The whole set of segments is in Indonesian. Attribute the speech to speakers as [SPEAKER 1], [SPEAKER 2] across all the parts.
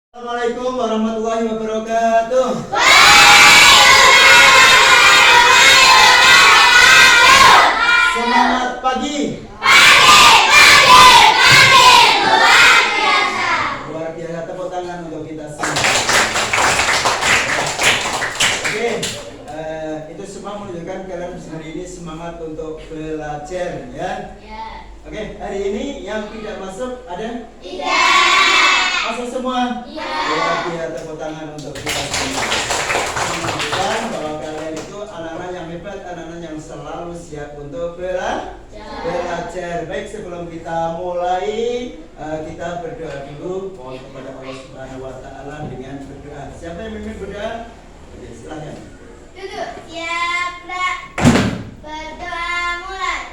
[SPEAKER 1] Assalamualaikum warahmatullahi wabarakatuh. Semangat pagi. Luar biasa, tepuk tangan untuk kita semua. Oke, itu semua menunjukkan kalian hari ini semangat untuk belajar, ya. Oke, hari ini yang tidak masuk ada? Masuk semua? Iya. Luar biasa, tepuk tangan untuk kita semua. Menunjukkan bahwa kalian itu anak-anak yang hebat, anak-anak yang selalu siap untuk belajar. Baik, sebelum kita mulai, kita berdoa dulu. Mohon kepada Allah Subhanahu wa Ta'ala dengan berdoa. Siapa yang memimpin berdoa? Oke, silahkan.
[SPEAKER 2] Duduk, siap, Kak. Berdoa mulai.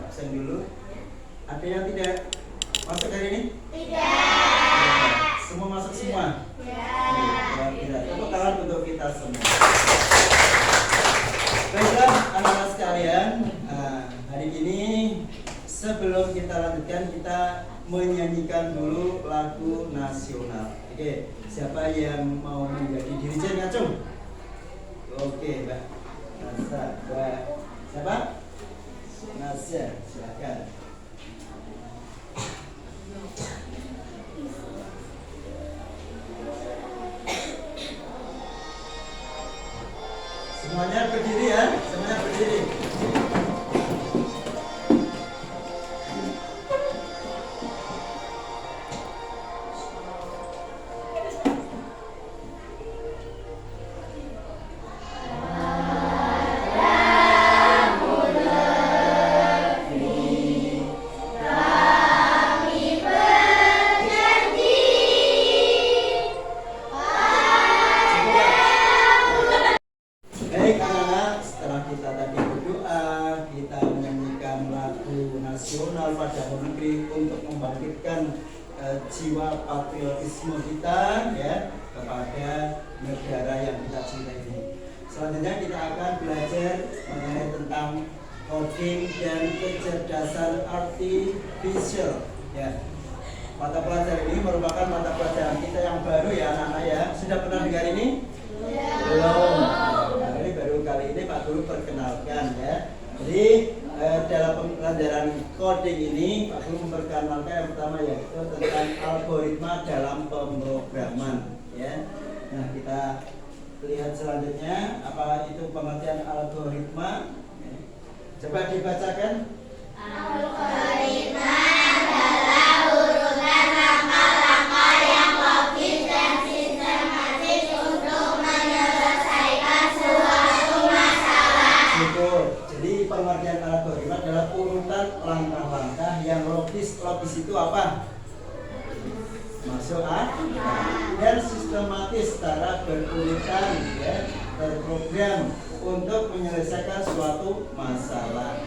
[SPEAKER 1] Absen dulu. Ada yang tidak masuk hari ini?
[SPEAKER 2] Tidak.
[SPEAKER 1] Semua masuk semua? Tidak. Tepuk tangan untuk kita semua. Baiklah anak-anak sekalian, hari ini sebelum kita lanjutkan, kita menyanyikan dulu lagu nasional. Oke, siapa yang mau menjadi dirijen ngacung? Oke, Mbak Nasa, Mbak siapa? Nasya, silakan. Semuanya berdiri ya, semuanya berdiri. Nasional pada negeri untuk membangkitkan jiwa patriotisme kita, ya, kepada negara yang kita cintai ini. Selanjutnya kita akan belajar mengenai tentang coding dan kecerdasan artifisial, ya. Mata pelajaran ini merupakan mata pelajaran kita yang baru, ya anak-anak, ya. Sudah pernah dengar ini? Belum. Nah, ini baru kali ini Pak Guru perkenalkan, ya. Jadi dalam pelajaran coding ini Pak Guru memperkenalkan yang pertama yaitu tentang algoritma dalam pemrograman, ya. Nah, kita lihat selanjutnya apa itu pengertian algoritma. Coba dibacakan.
[SPEAKER 2] Algoritma adalah urutan langkah-langkah yang logis dan sistematis untuk menyelesaikan suatu masalah.
[SPEAKER 1] Betul. Jadi pengertian algoritma adalah urutan langkah-langkah yang logis. Logis itu apa? Masuk dan sistematis secara berurutan, ya, terprogram untuk menyelesaikan suatu masalah.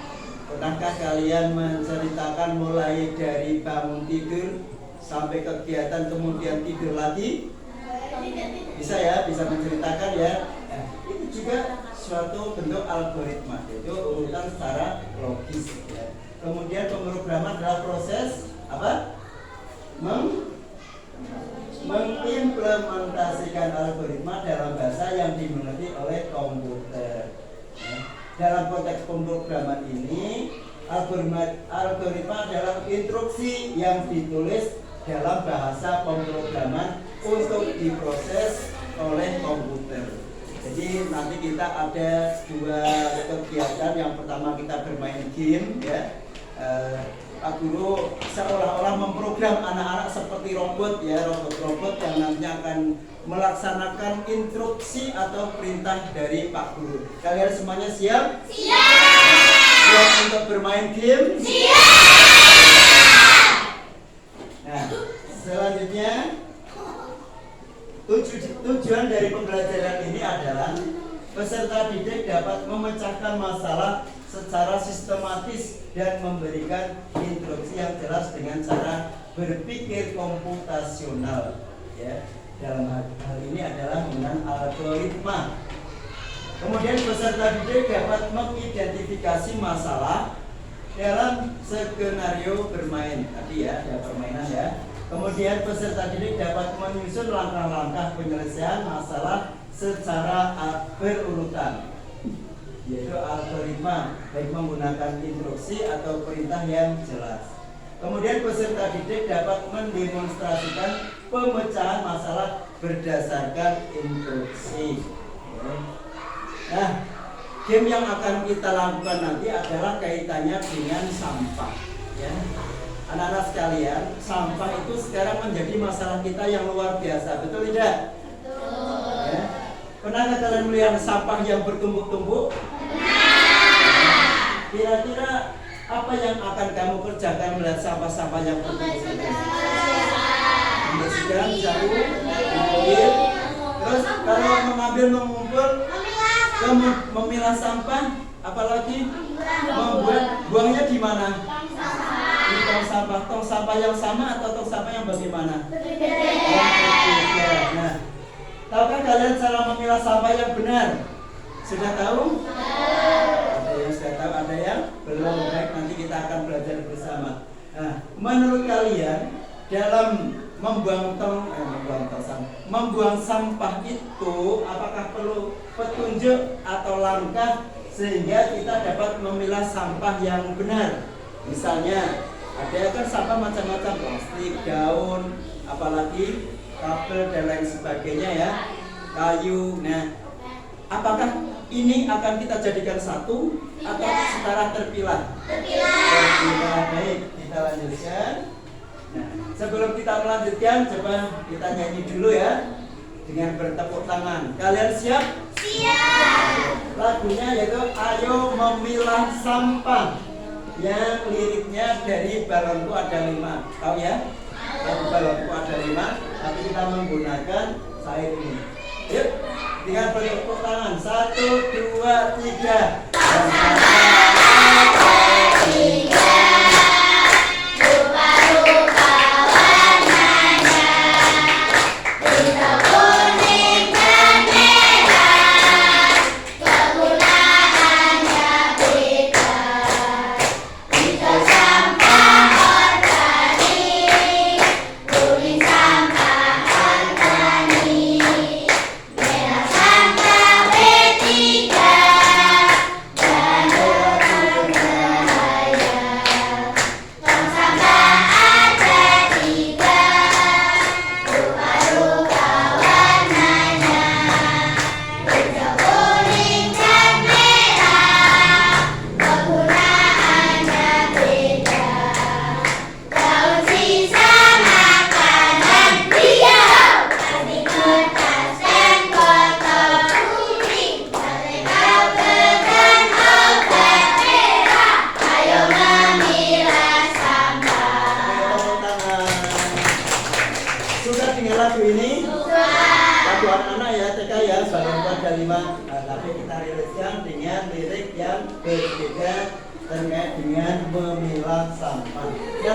[SPEAKER 1] Pernahkah kalian menceritakan mulai dari bangun tidur sampai kegiatan kemudian tidur lagi? Bisa ya, bisa menceritakan, ya. Nah, itu juga suatu bentuk algoritma, yaitu urutan secara logis, ya. Kemudian pemrograman adalah proses apa? Mengimplementasikan algoritma dalam bahasa yang dimengerti oleh komputer. Dalam konteks pemrograman ini, algoritma adalah instruksi yang ditulis dalam bahasa pemrograman untuk diproses oleh komputer. Jadi nanti kita ada dua kegiatan. Yang pertama kita bermain game, ya. Pak Guru seolah-olah memprogram anak-anak seperti robot, ya, robot-robot yang nantinya akan melaksanakan instruksi atau perintah dari Pak Guru. Kalian semuanya siap? Siap untuk bermain game? Siap. Nah, selanjutnya tujuan dari pembelajaran ini adalah peserta didik dapat memecahkan masalah secara sistematis dan memberikan instruksi yang jelas dengan cara berpikir komputasional. Ya, dalam hal ini adalah menggunakan algoritma. Kemudian peserta didik dapat mengidentifikasi masalah dalam skenario bermain. Tadi ya, ada permainan ya. Kemudian peserta didik dapat menyusun langkah-langkah penyelesaian masalah secara berurutan, yaitu algoritma, baik menggunakan instruksi atau perintah yang jelas. Kemudian peserta didik dapat mendemonstrasikan pemecahan masalah berdasarkan instruksi. Nah, game yang akan kita lakukan nanti adalah kaitannya dengan sampah. Ya, anak-anak sekalian, sampah itu sekarang menjadi masalah kita yang luar biasa, betul tidak? Betul. Ya. Pernahkah kalian melihat sampah yang bertumpuk-tumpuk? Kira-kira apa yang akan kamu kerjakan melihat sampah-sampah yang bertumpuk-tumpuk? Membersihkan, jauh, mengumpul. Terus kalau mengumpul, memilah sampah, apalagi membuat buangnya di mana? Di tong sampah. Tong sampah yang sama atau tong sampah yang bagaimana? Berbeda. Nah, tahukah kalian cara memilah sampah yang benar? Sudah tahu? Ada yang sudah tahu, ada yang belum. Baik, nanti kita akan belajar bersama. Nah, menurut kalian dalam membuang sampah itu apakah perlu petunjuk atau langkah sehingga kita dapat memilah sampah yang benar? Misalnya ada kan sampah macam-macam, plastik, daun, apalagi kabel dan lain sebagainya ya, kayu. Nah, apakah ini akan kita jadikan satu atau secara terpilah? Terpilah. Baik, kita lanjutkan. Nah, sebelum kita melanjutkan, coba kita nyanyi dulu ya dengan bertepuk tangan. Kalian siap? Siap. Lagunya yaitu Ayo Memilah Sampah, yang liriknya dari Balonku Ada 5. Tahu ya? Lagu Balonku Ada 5, tapi kita menggunakan syair ini. Yuk, dengan bertepuk tangan. 1, 2, 3.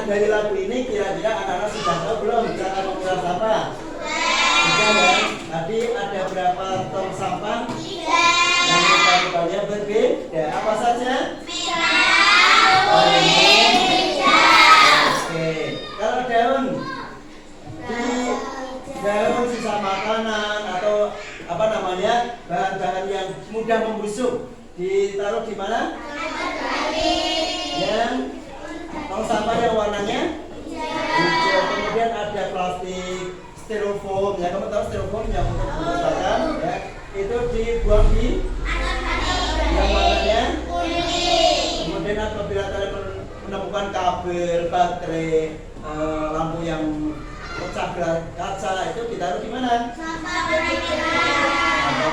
[SPEAKER 1] Dari lagu ini kira-kira anak-anak sudah tahu belum cara memilah sampah? Sudah ya? Tadi ada berapa tong sampah? 3. Yang tadi berbeda. Apa saja? Merah, kuning, hijau. Oke. Kalau daun, daun sisa makanan atau apa namanya bahan-bahan yang mudah membusuk ditaruh di mana? Yang tong sampah yang warnanya hijau. Kemudian ada plastik, styrofoam. Ya, kamu tahu styrofoam yang untuk membesarkan ya, itu dibuang di yang warnanya kuning. Kemudian apabila kalian menemukan kabel, baterai, lampu yang pecah kaca, itu ditaruh di mana? Sampah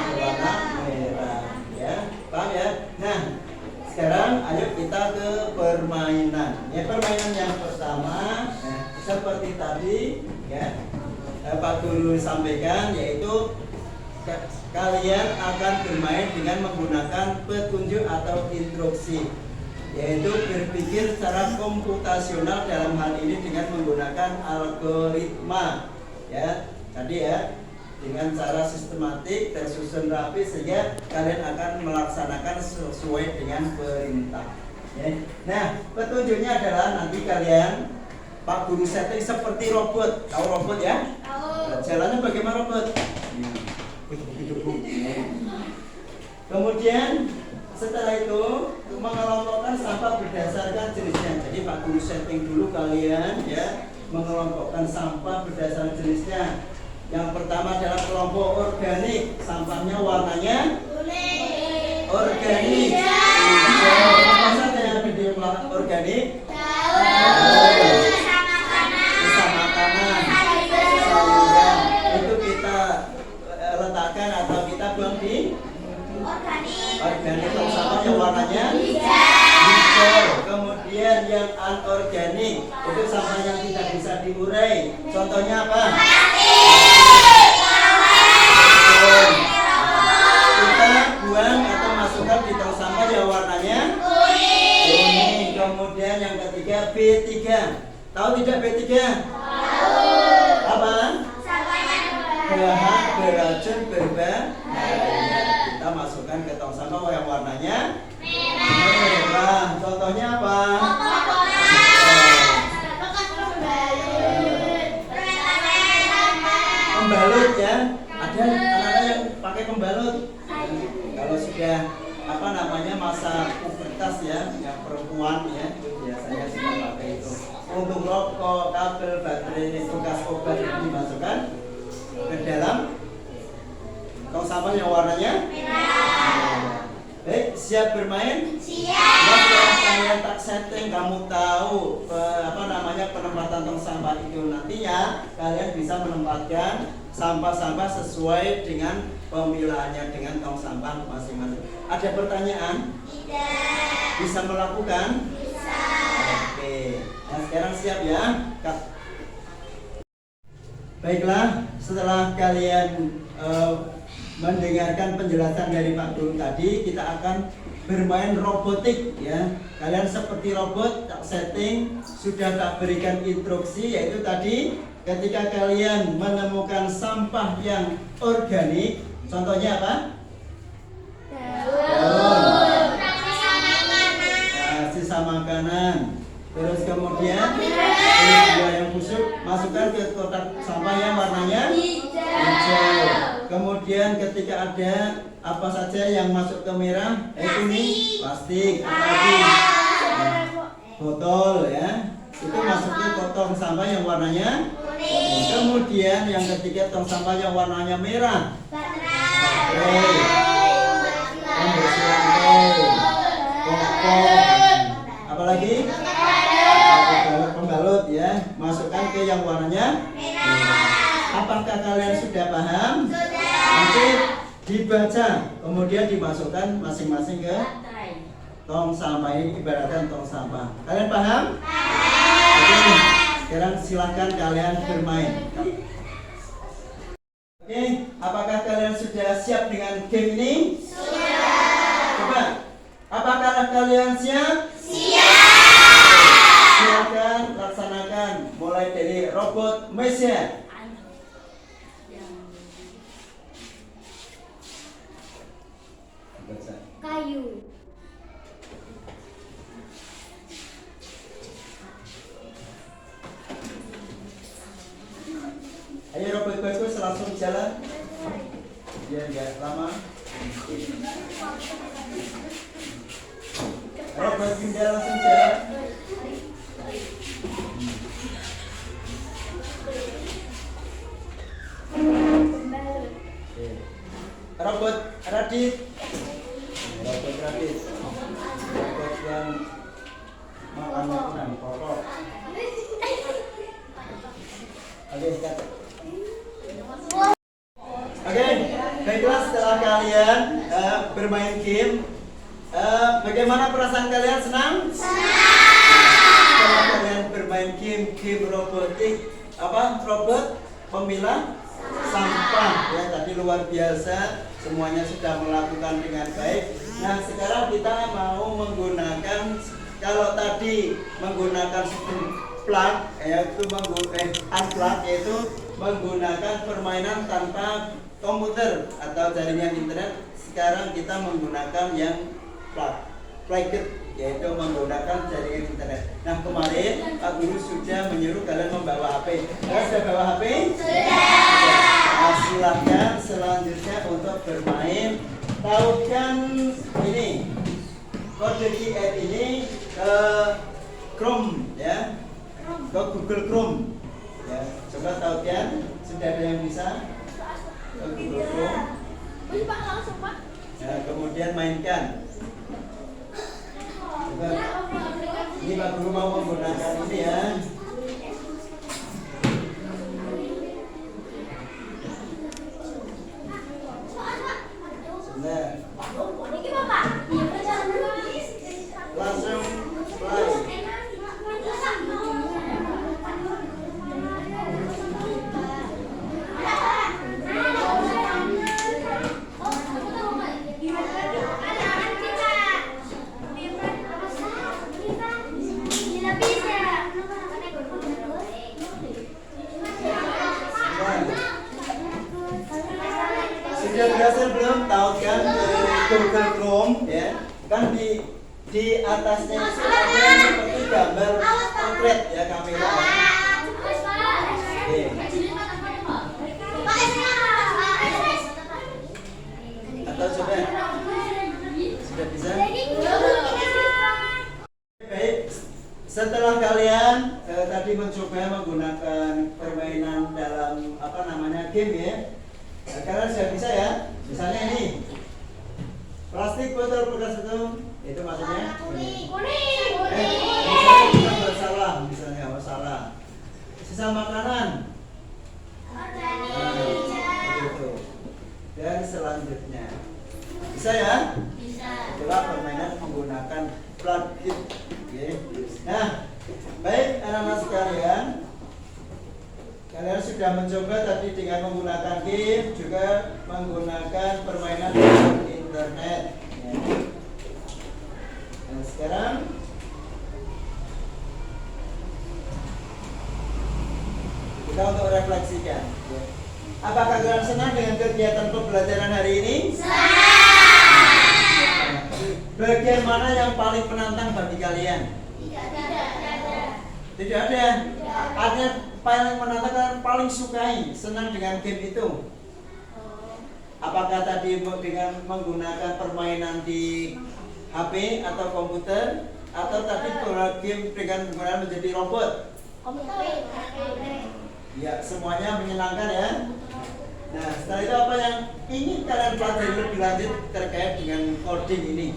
[SPEAKER 1] berwarna merah. Ya, paham ya? Nah, sekarang ayo kita ke permainan. Ya, permainan yang pertama seperti tadi ya Pak Guru sampaikan, yaitu kalian akan bermain dengan menggunakan petunjuk atau instruksi, yaitu berpikir secara komputasional, dalam hal ini dengan menggunakan algoritma, ya. Tadi ya, dengan cara sistematik tersusun rapi sehingga kalian akan melaksanakan sesuai dengan perintah. Ya. Nah, petunjuknya adalah nanti kalian Pak Guru setting seperti robot. Tahu robot ya? Tahu. Jalannya bagaimana robot? Kemudian setelah itu mengelompokkan sampah berdasarkan jenisnya. Jadi Pak Guru setting dulu kalian ya, mengelompokkan sampah berdasarkan jenisnya. Yang pertama adalah kelompok organik, sampahnya warnanya kuning. Organik. Apa saja yang ada di organik? Sisa makanan, sayuran. Itu kita letakkan atau kita buang di organik. Sampahnya warnanya hijau. Kemudian yang anorganik itu sampah yang tidak bisa diurai. Contohnya apa? Kita buang atau masukkan di tong sampah yang warnanya kuning. Kemudian yang ketiga B3. Tahu tidak B3? Tahu. Apa? Bahan beracun berbahaya. Kita masukkan ke tong sampah yang warnanya merah. Contohnya apa? Pembalut ya. Ada anak-anak yang pakai pembalut. Kalau sudah masa pubertas ya, yang perempuan ya, itu biasanya sudah pakai itu. Untuk rokok, kabel, baterai, bekas obat dimasukkan ke dalam tong sampah yang warnanya merah. Baik, siap bermain? Siap. Setelah kalian tak setting, kamu tahu penempatan tong sampah itu, nantinya kalian bisa menempatkan sampah-sampah sesuai dengan pemilahannya dengan tong sampah masing-masing. Ada pertanyaan? Tidak. Bisa melakukan? Bisa. Oke. Nah, sekarang siap ya? Baiklah, setelah kalian mendengarkan penjelasan dari Pak Guru tadi, kita akan bermain robotik ya. Kalian seperti robot, tak setting, sudah tak berikan instruksi, yaitu tadi ketika kalian menemukan sampah yang organik, contohnya apa? Daun. Nah, sisa makanan. Terus kemudian buah yang busuk masukkan ke kotak sampah yang warnanya hijau. Kemudian ketika ada apa saja yang masuk ke merah, ini plastik, apalagi botol ya, itu masuknya ke tong sampah yang warnanya kuning. Kemudian yang ketiga tong sampah yang warnanya merah, baterai, apalagi pembalut ya, masukkan ke yang warnanya merah. Apakah kalian sudah paham? Nanti dibaca, kemudian dimasukkan masing-masing ke tong sampah. Ini ibaratkan tong sampah. Kalian paham? Oke, sekarang silakan kalian bermain. Oke, apakah kalian sudah siap dengan game ini? Sudah. Coba, apakah kalian siap? Siap. Silakan laksanakan, mulai dari robot mesin.
[SPEAKER 2] Kayu.
[SPEAKER 1] Ayo robot bagus langsung jalan. Biar enggak lama. Robot pindah langsung jalan. Robot Radit. Robot Radit. Robot yang makan pokok. Oke, baiklah, setelah kalian bermain game, bagaimana perasaan kalian? Senang? Setelah kalian bermain game robotik, robot pemilah sampah ya. Tadi luar biasa, semuanya sudah melakukan dengan baik. Nah sekarang kita mau menggunakan, kalau tadi menggunakan sistem plug yaitu unplug, yaitu menggunakan permainan tanpa komputer atau jaringan internet. Sekarang kita menggunakan yang plugged, yaitu menggunakan jaringan internet. Nah kemarin Pak Guru sudah menyuruh kalian membawa HP. Kalian sudah bawa HP? Sudah. Nah, silahkan selanjutnya untuk bermain. Tautkan ini kode QR ini ke Chrome ya, ke Google Chrome ya. Coba tautkan, sudah ada yang bisa ke Google Chrome. Nah, kemudian mainkan. Coba, ini Pak Guru mau menggunakan ini ya. Sebentar. Langsung play. Sudah berhasil belum tautkan Google Chrome ya? Kan di atasnya itu ada seperti gambar portrait ya, kamera. Oke. Atau coba sudah bisa? Baik. Setelah kalian tadi mencoba menggunakan permainan dalam game ya. Nah, kalian sudah bisa ya. Misalnya ini plastik botol bekas itu maksudnya kuning. Misalnya bersalah, misalnya masalah. Sisa makanan. Begitu. Dan selanjutnya bisa ya? Bisa. Itulah permainan menggunakan plug-in. Okay. Nah, baik anak-anak sekalian. Kalian sudah mencoba tadi dengan menggunakan game, juga menggunakan permainan internet. Ya. Nah, sekarang kita untuk refleksikan. Ya. Apakah kalian senang dengan kegiatan pembelajaran hari ini? Senang. Bagian mana yang paling menantang bagi kalian? Tidak ada. Artinya paling menantang, paling sukai, senang dengan game itu. Apakah tadi dengan menggunakan permainan di HP atau komputer, atau tadi game dengan menggunakan menjadi robot? Komputer. Ya, semuanya menyenangkan ya. Nah, setelah itu apa yang ingin kalian pelajari lebih lanjut terkait dengan coding ini?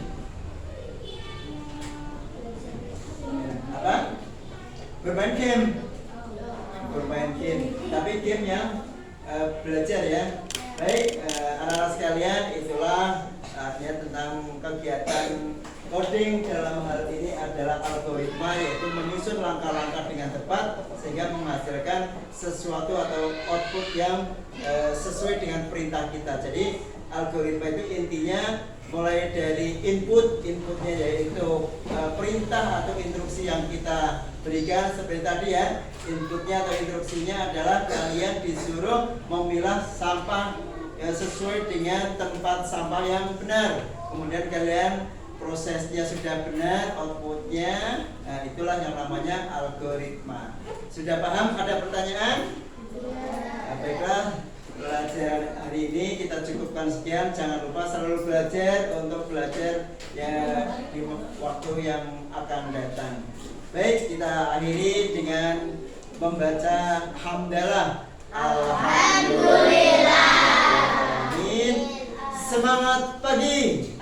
[SPEAKER 1] Apa? Bermain game. Tapi game yang belajar ya. Baik, anak-anak sekalian, itulah artinya tentang kegiatan coding. Dalam hal ini adalah algoritma, yaitu menyusun langkah-langkah dengan tepat sehingga menghasilkan sesuatu atau output yang sesuai dengan perintah kita. Jadi algoritma itu intinya mulai dari inputnya yaitu perintah atau instruksi yang kita berikan seperti tadi ya. Inputnya atau instruksinya adalah kalian disuruh memilah sampah sesuai dengan tempat sampah yang benar. Kemudian kalian prosesnya sudah benar, outputnya, nah itulah yang namanya algoritma. Sudah paham? Ada pertanyaan? Baiklah, pelajaran hari ini kita cukupkan sekian. Jangan lupa selalu belajar untuk belajar ya di waktu yang akan datang. Baik, kita akhiri dengan membaca hamdalah. Alhamdulillah. Amin. Semangat pagi.